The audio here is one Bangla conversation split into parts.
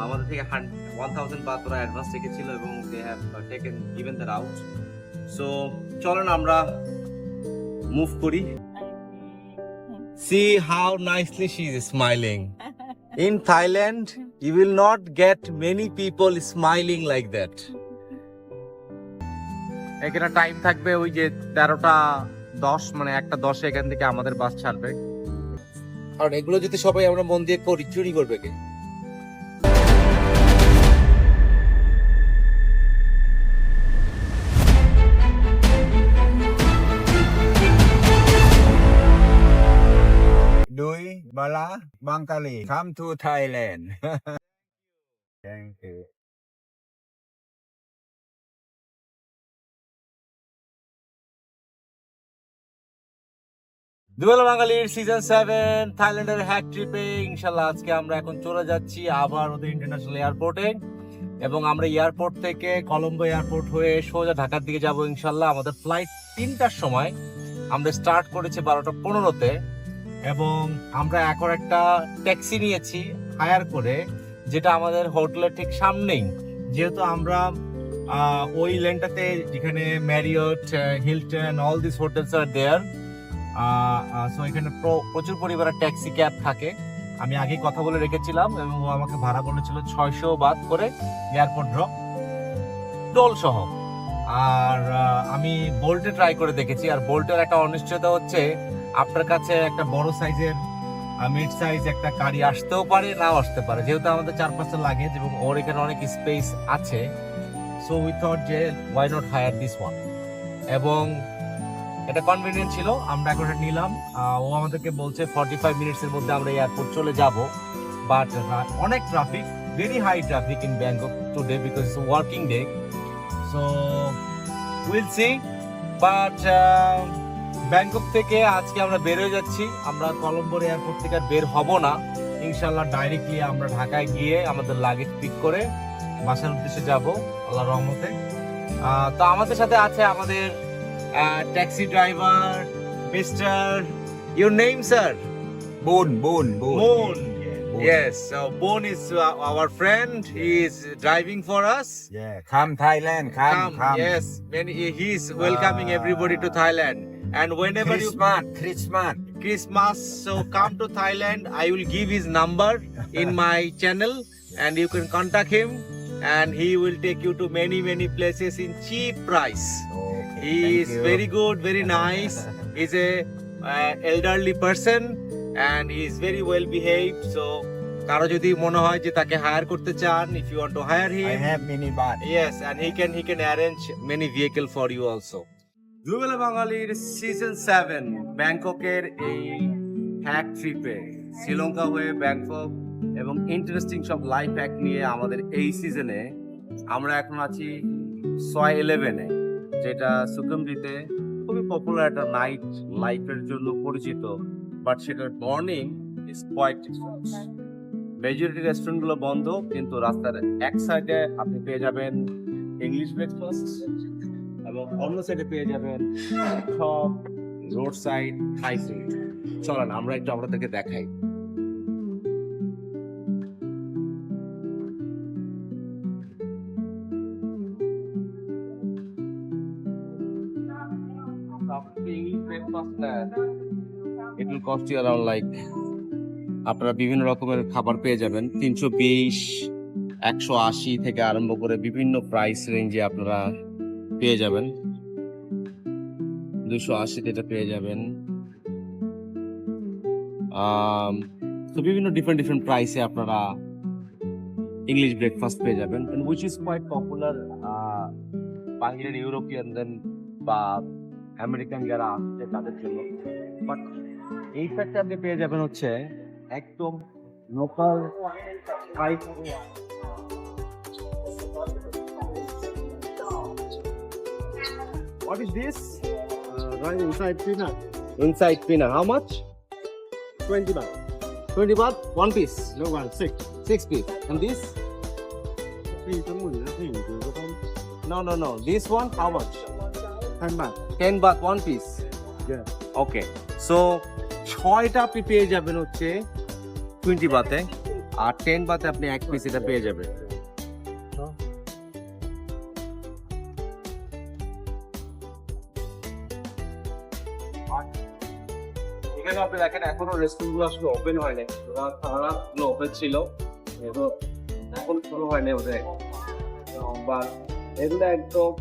আমাদের থেকে 1000 বাত ওরা অ্যাডভান্স রেখেছিল এবং they have taken given that out. So চলেন আমরা মুভ করি। See how nicely she is smiling. In Thailand, you will not get many people smiling like that. এখানে টাইম থাকবে ওই যে 13টা 10, মানে 1টা 10 এখান থেকে আমাদের বাস ছাড়বে। কারণ এগুলো যদি সবাই আমরা মন দিয়ে করি, চুরি করবে কে? Dui Bala Bangkali, come to Thailand. Thank you. দুবেলা বাঙালির সিজন 7 থাইল্যান্ডের হ্যাক ট্রিপে ইনশাল্লাহ আজকে আমরা এখন চলে যাচ্ছি আবার ওদের ইন্টারন্যাশনাল এয়ারপোর্টে, এবং আমরা এয়ারপোর্ট থেকে কলম্বো এয়ারপোর্ট হয়ে সোজা ঢাকার দিকে যাব ইনশাল্লাহ। আমাদের ফ্লাইট 3টার সময়, আমরা স্টার্ট করেছি 12টা 15-তে, এবং আমরা এখন একটা ট্যাক্সি নিয়েছি হায়ার করে, যেটা আমাদের হোটেলের ঠিক সামনেই। যেহেতু আমরা ওই লেনটাতে যেখানে Marriott, Hilton, all this hotels are there, so এখানে প্রচুর পরিমাণে ট্যাক্সি ক্যাব থাকে। আমি আগে কথা বলে রেখেছিলাম এবং ও আমাকে ভাড়া বলেছিল 600 বাত করে এয়ারপোর্ট ড্রপ টোল সহ। আর আমি বোল্টে ট্রাই করে দেখেছি, আর বোল্টের একটা অনিশ্চয়তা হচ্ছে আপনার কাছে একটা বড় সাইজের মিড সাইজ একটা গাড়ি আসতেও পারে, নাও আসতে পারে। যেহেতু আমাদের 4-5টা লাগেজ এবং ওর এখানে অনেক স্পেস আছে, সো উই থট যে why not hire this one, এবং এটা কনভিনিয়েন্ট ছিল। আমরা এখন এটা নিলাম। ও আমাদেরকে বলছে 45 মিনিটসের মধ্যে আমরা এয়ারপোর্ট চলে যাব, বাট অনেক traffic, very high traffic in Bangkok today because it's working day, so will see. But Bangkok থেকে আজকে আমরা বের হয়ে যাচ্ছি। আমরা কলম্বোর এয়ারপোর্ট থেকে আর বের হব না ইনশাল্লাহ, ডাইরেক্টলি আমরা ঢাকায় গিয়ে আমাদের লাগেজ পিক করে বাসার উদ্দেশ্যে যাব আল্লাহর রহমতে। তো আমাদের সাথে আছে আমাদের taxi driver, Mr. Your name, sir? Boon. Moon. Boon. Yes, so Boon is our friend. He is driving for us. Yeah, come Thailand, come. Yes, and he is welcoming everybody to Thailand. And whenever Christmas, so come to Thailand. I will give his number in my channel, and you can contact him. And he will take you to many places in cheap price. He is very good, very nice. He's a elderly person and he is very well behaved. So কারো যদি মনে হয় যে তাকে হায়ার করতে চান, if you want to hire him, I have minivan. yes, and he can arrange many vehicle for you also. দুবেলা বাঙালির সিজন 7 ব্যাংককের এই হ্যাক ট্রিপে শ্রীলঙ্কা হয়ে ব্যাংকক এবং ইন্টারেস্টিং সব লাইফ হ্যাক নিয়ে আমাদের এই সিজনে আমরা এখন আছি সয় 11-এ, যেটা সুকুমবিতে খুবই পপুলার একটা নাইট লাইফের জন্য পরিচিত, বাট সেটার morning is quite different. Majority রেস্টুরেন্টগুলো বন্ধ, কিন্তু রাস্তার এক সাইডে আপনি পেয়ে যাবেন ইংলিশ ব্রেকফাস্ট এবং অন্য সাইডে পেয়ে যাবেন সব রোড সাইড থাই ফুড। চলেন আমরা একটু আপনাদেরকে দেখাই। It will cost you around like, আপনারা বিভিন্ন রকমের খাবার পেয়ে যাবেন 320, 180 থেকে আরম্ভ করে বিভিন্ন প্রাইস রেঞ্জে আপনারা পেয়ে যাবেন। 280 এটা পেয়ে যাবেন। তো বিভিন্ন ডিফারেন্ট প্রাইসে আপনারা ইংলিশ ব্রেকফাস্ট পেয়ে যাবেন, which is quite popular বাহিরের ইউরোপিয়ানদের বা আমেরিকান যারা আসছে তাদের জন্য। বাট এই ফ্যাক্টে আপনি পেয়ে যাবেন হচ্ছে একদম local price. What is this? Right inside peanut. Inside peanut. How much? 20 baht. 20 baht, one piece. No one, 6. 6 piece. And this? Three cái mùi nó thì từ cái con No. This one, how much? 10 baht. 10 baht, one piece. Yeah. Okay. So, 6টা আপনি পেয়ে যাবেন হচ্ছে 20 বাতে, আর 10 বাতে আপনি এক পিস এটা পেয়ে যাবেন। এখানে আপনি দেখেন এখনো রেস্টুরেন্ট গুলো আসলে ওপেন হয়নি, তারা ওপেন ছিল, এখন শুরু হয়নি ওদের, বা এগুলো একদম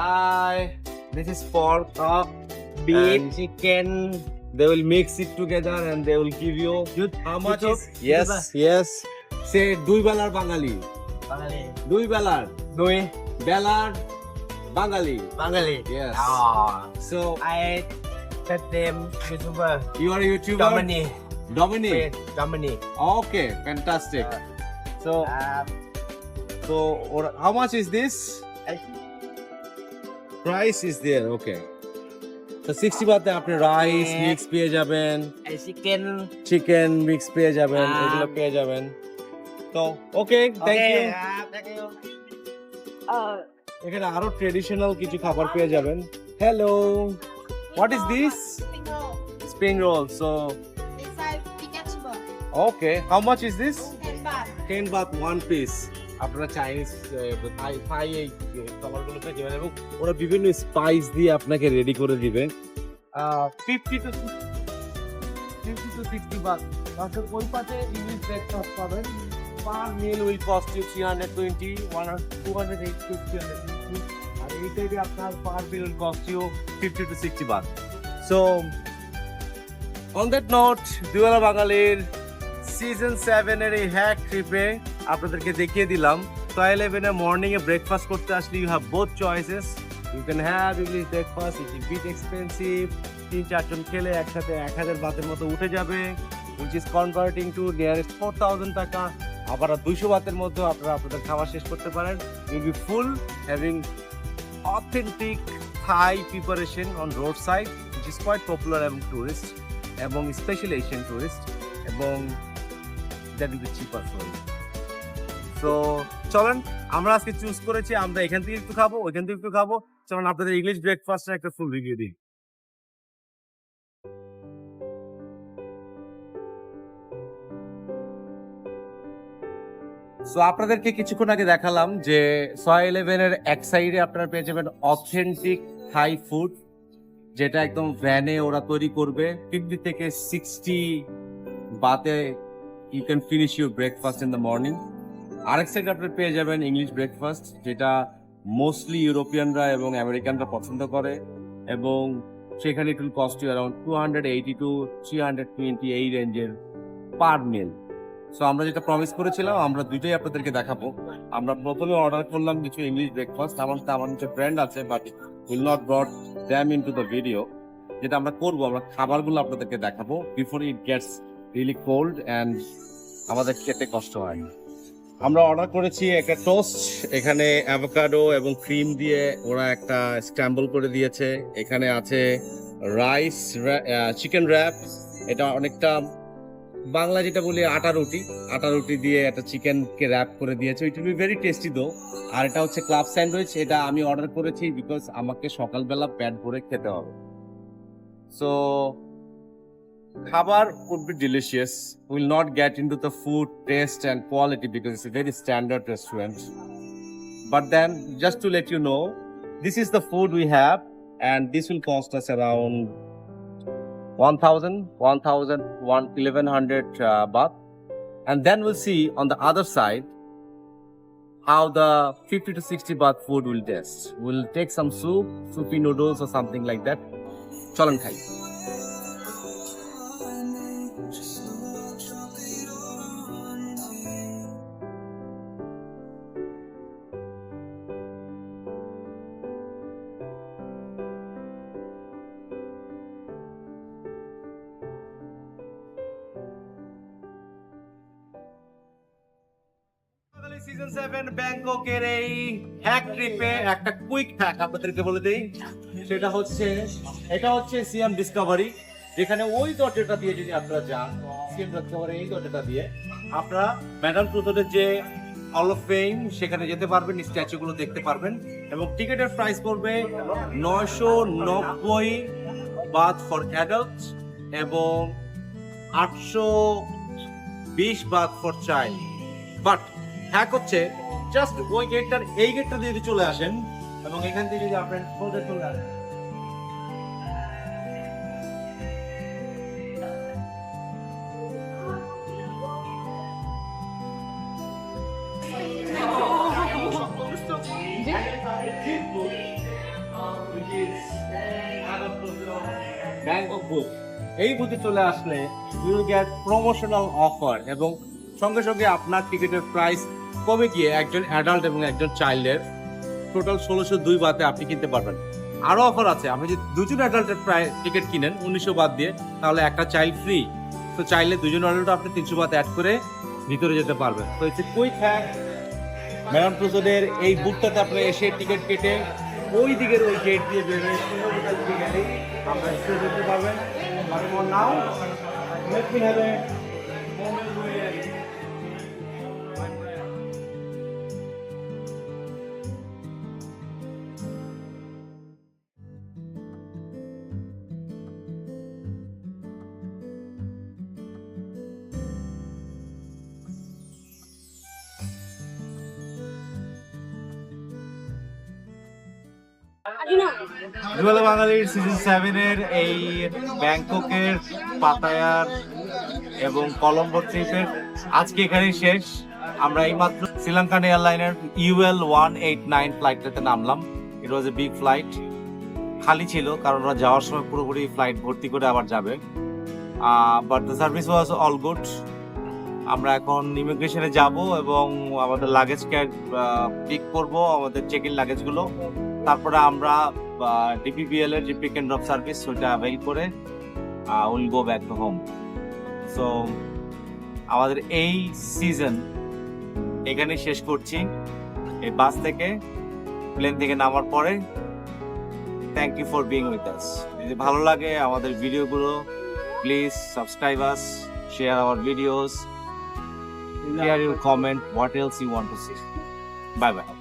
Hi, this is pork, beef, chicken. They will mix it together and they will give you. How much is? Yes. Say দুই বেলার বাঙালি। দুই বেলার বাঙালি। Yes. So I set them YouTuber you are a YouTuber. Dominic. Okay, fantastic. So how much is this? Price is there. Okay. So 60 বাতে আপনি রাইস মিক্স পেয়ে যাবেন, চিকেন মিক্স পেয়ে যাবেন, এগুলো পেয়ে যাবেন। তো ওকে, থ্যাংক ইউ। এখানে আরো ট্রেডিশনাল কিছু খাবার পেয়ে যাবেন। Hello, what is this? Spring roll. So okay, how much is this? 10 Baat 1 piece. আপনারা চাইনিজ থাই এই খাবারগুলো পেয়ে যাবেন এবং ওরা বিভিন্ন স্পাইস দিয়ে আপনাকে রেডি করে দিবে। 50 to 60 বাত। তারপর ওই পাশে ইংলিশ ব্রেকফাস্ট পাবেন। Per meal will cost you 320, 280 to 350, and এইটাই আপনার per meal will cost you 50 to 60 baht. So on that note, দুবেলা বাঙালির সিজন 7 এর এই হ্যাক ট্রিপে আপনাদেরকে দেখিয়ে দিলাম। Soy 11 এ মর্নিং এ ব্রেকফাস্ট করতে আসলে you have both choices. You can have English breakfast, it is bit expensive. 3-4 জন খেলে একসাথে 1000 বাতের মতো উঠে যাবে, which is converting to nearest 4000 টাকা। আবার 200 বাতের মধ্যে আপনারা আপনাদের খাওয়া শেষ করতে পারেন। You'll be full having authentic Thai preparation on roadside, which is quite popular among tourists, এবং especially Asian tourists, এবং that will be cheaper for you. So চলেন, আমরা আজকে চুজ করেছি আমরা এখান থেকে একটু খাবো, ওইখান থেকে একটু খাবো। চলেন আপনাদের ইংলিশ ব্রেকফাস্টের একটা ফুল রিভিউ দিই। সো আপনাদেরকে কিছুক্ষণ আগে দেখালাম যে Soy 11 এর এক সাইডে আপনারা পেয়ে যাবেন অথেন্টিক থাই ফুড, যেটা একদম ভ্যানে ওরা তৈরি করবে। 50 থেকে 60 বাতে you can finish your breakfast in the morning. আরেক সাইডে আপনারা পেয়ে যাবেন ইংলিশ ব্রেকফাস্ট, যেটা মোস্টলি ইউরোপিয়ানরা এবং আমেরিকানরা পছন্দ করে, এবং সেখানে it will cost you around 280 to 320 এই রেঞ্জের পার মিল। সো আমরা যেটা প্রমিস করেছিলাম আমরা দুইটাই আপনাদেরকে দেখাবো। আমরা প্রথমে অর্ডার করলাম কিছু ইংলিশ ব্রেকফাস্ট, আমার যে ব্র্যান্ড আছে, but will not ব্রট them into the video. যেটা আমরা করবো, আমরা খাবারগুলো আপনাদেরকে দেখাবো before it gets really cold and আমাদের খেতে কষ্ট হয়। আমরা অর্ডার করেছি একটা টোস্ট, এখানে অ্যাভোকাডো এবং ক্রিম দিয়ে ওরা একটা স্ক্র্যাম্বল করে দিয়েছে। এখানে আছে রাইস, চিকেন র্যাপ, এটা অনেকটা বাংলা যেটা বলি আটা রুটি দিয়ে একটা চিকেনকে র্যাপ করে দিয়েছে। It will be very tasty দো। আর এটা হচ্ছে ক্লাব স্যান্ডউইচ, এটা আমি অর্ডার করেছি বিকজ আমাকে সকালবেলা পেট ভরে খেতে হবে। সো খাবার would be delicious. We will not get into the food taste and quality because it's a very standard restaurant. But then, just to let you know, this is the food we have, and this will cost us around 1100 baht. And then we'll see on the other side how the 50 to 60 baht food will taste. We'll take some soup, soupy noodles or something like that. Chalan khai. Season 7 ব্যাংককের এই হ্যাক ট্রিপে একটা কুইক হ্যাক আপনাদেরকে বলে দেই। এটা হচ্ছে সিএম ডিসকভারি, যেখানে ওই দরজাটা দিয়ে যদি আপনারা যান, সিএম ডিসকভারি এই দরজাটা দিয়ে আপনারা ম্যাডাম টুতোদের যে হল অফ ফেম সেখানে যেতে পারবেন, স্ট্যাচুগুলো দেখতে পারবেন, এবং টিকিটের প্রাইস পড়বে 990 বাত ফর অ্যাডাল্ট এবং 820 Baat for child. But hack হচ্ছে জাস্ট ওই গেটটার এই গেটটা দিয়ে যদি চলে আসেন এবং এখান থেকে যদি আপনার সোজা চলে আসেন, ব্যাংক অফ বুক, এই বুথে চলে আসলে you will get promotional offer এবং সঙ্গে সঙ্গে আপনার টিকিটের প্রাইস কমে গিয়ে একজন অ্যাডাল্ট এবং একজন চাইল্ডের টোটাল 1602 বাতে আপনি কিনতে পারবেন। আরও অফার আছে, আপনি যদি দুজন অ্যাডাল্টের টিকিট কিনেন 1900 বাত দিয়ে, তাহলে একটা চাইল্ড ফ্রি। তো চাইলে দুজন অ্যাডাল্ট আপনি 300 বাত অ্যাড করে ভিতরে যেতে পারবেন। তো ইটস কুইক হ্যাক। ম্যাডাম তুসোদের এই বুথটাতে আপনি এসে টিকিট কেটে ওই দিকের ওই গেট দিয়ে বেরোয় আমরা এসে যেতে পারবেন। But for now, let me have a moment where Jewel বাঙালির সিজন 7 এর এই ব্যাংককের পাতায়ার এবং কলম্বো ট্রিপের আজকে এখানেই শেষ। আমরা এইমাত্র শ্রীলঙ্কান এয়ারলাইনের UL 189 ফ্লাইটটাতে নামলাম। ইট ওয়াজ এ বিগ ফ্লাইট, খালি ছিল কারণ ওরা যাওয়ার সময় পুরোপুরি ফ্লাইট ভর্তি করে আবার যাবে। But the service was all good. আমরা এখন ইমিগ্রেশনে যাব এবং আমাদের লাগেজ পিক করব, আমাদের চেক ইন লাগেজগুলো। তারপরে আমরা ডিপিবিএল এর যে পিক এন্ড ড্রপ সার্ভিস ওটা অ্যাভেল করে will go back to home. So আমাদের এই সিজন এখানে শেষ করছি। এই বাস থেকে প্লেন থেকে নামার পরে thank you for being with us. যদি ভালো লাগে আমাদের ভিডিওগুলো, please subscribe us, share our videos, share your comment what else you want to see. Bye bye.